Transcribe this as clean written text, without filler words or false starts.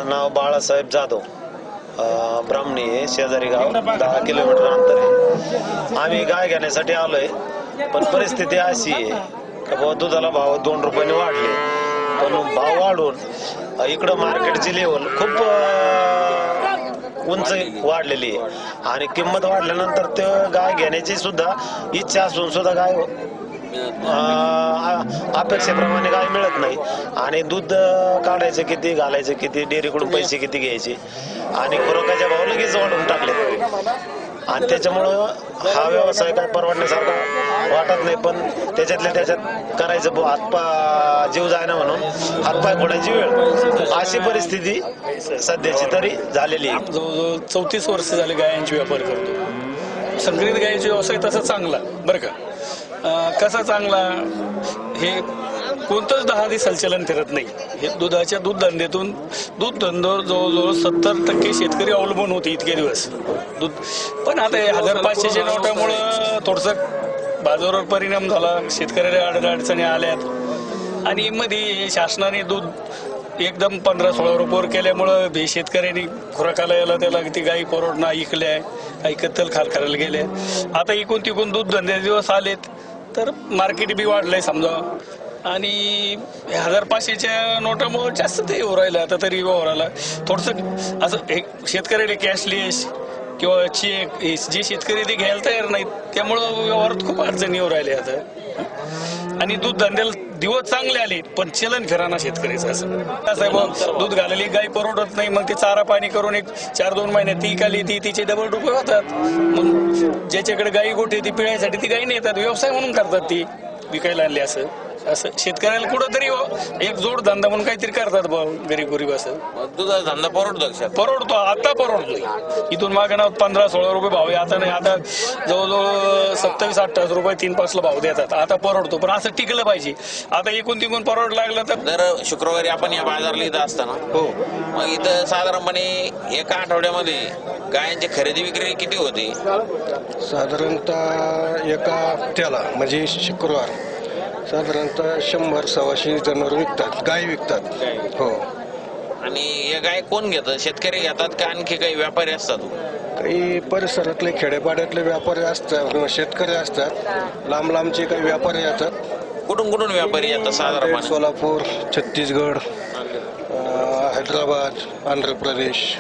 नाव बाळासाहेब जाधव, ब्राह्मणी आहे, शेजारी गाव 10 किलोमीटर अंतर आहे. आम्ही गाय घेण्यासाठी आलोय, पण परिस्थिती अशी आहे की बाबा दुधाला भाव 2 रुपयाने वाढले, पण भाव वाढून इकडं मार्केटची लेवल खूप उंच वाढलेली आहे आणि किंमत वाढल्यानंतर ते गाय घेण्याची सुद्धा इच्छा असून सुद्धा गाय अपेक्षेप्रमाणे गाय मिळत नाही आणि दूध काढायचं किती, घालायचं किती, डेअरीकडून पैसे किती घ्यायचे आणि खुराकाच्या भाव लगेच वाढवून टाकले आणि त्याच्यामुळं हा व्यवसाय काय परवडण्यासारखा वाटत नाही. पण त्याच्यातल्या त्याच्यात करायचं हातपा जीव जायना म्हणून हातपाय फोडायची वेळ, अशी परिस्थिती सध्याची तरी झालेली आहे. जवळजवळ 34 वर्ष झाले गायांचे व्यापार करतो. संकरित गायीचा व्यवसाय तसा चांगला बरं का. कसा चांगला, हे कोणतंच 10 दिवस हलचलन फिरत नाही. हे दुधाच्या दूध धंद्यातून दूध धंद्यावर जवळजवळ 70% शेतकरी अवलंबून होते इतके दिवस दूध. पण आता 1500च्या नोटामुळं थोडंसं बाजारावर परिणाम झाला, शेतकऱ्याला अडचणी आल्यात आणि मध्ये शासनाने दूध एकदम 15-16 रुपयावर केल्यामुळं हे शेतकऱ्यांनी खुराकाला याला त्याला ती गाई परवडणं ऐकल्या, काही कत्तल खाल करायला गेल्या. आता इकून तिकून दूध धंदे दिवस आलेत तर मार्केट बी वाढलंय समजा आणि 1500च्या नोटामुळे जास्त ते येऊ राहिलं. आता तरी व्यवहाराला थोडंसं असं एक शेतकऱ्याला कॅशलेस किंवा चेक जे शेतकरी ते घ्यायला तयार नाहीत, त्यामुळं व्यवहारात खूप अडचणी येऊ राहिल्या आता. आणि दूध धंद्याला दिवस चांगले आले पण चलन फिराना शेतकऱ्याचं असं दूध घालेली गाय परवडत नाही, मग ते चारा पाणी करून एक 4-2 महिन्यात ती काली ती तिचे डबल रुपये होतात. मग ज्याच्याकडे गाई गोठे ती पिळायसाठी ती गाई नेतात, व्यवसाय म्हणून करतात, ती विकायला आणली. असं शेतकऱ्याला कुठंतरी एक जोड धंदा म्हणून काहीतरी करतात गरीब असं. दुधाचा धंदा परवडतो आता परवडतोय. इथून मागे ना 15-16 रुपये भाव आहे, आता नाही. आता जवळजवळ 27-28 रुपये 3-5ला भाव देतात. आता परवडतो, पण असं टिकलं पाहिजे. आता इकून तिकून परवड लागलं तर दर शुक्रवारी आपण या बाजारला इथं असताना हो, मग इथं साधारणपणे एका आठवड्यामध्ये गायांची खरेदी विक्री किती होती? साधारणतः एका हप्त्याला म्हणजे शुक्रवार साधारणतः 100-125 जनावर विकतात, गाय विकतात. हो. आणि हे गाय कोण घेतं? शेतकरी घेतात का आणखी काही व्यापारी असतात? काही परिसरातले खेडेपाड्यातले व्यापारी असतात, शेतकरी असतात, लांब लांबचे काही व्यापारी येतात. कुठून कुठून व्यापारी येतात साधारणपणे? सोलापूर, छत्तीसगड, हैदराबाद, आंध्र प्रदेश.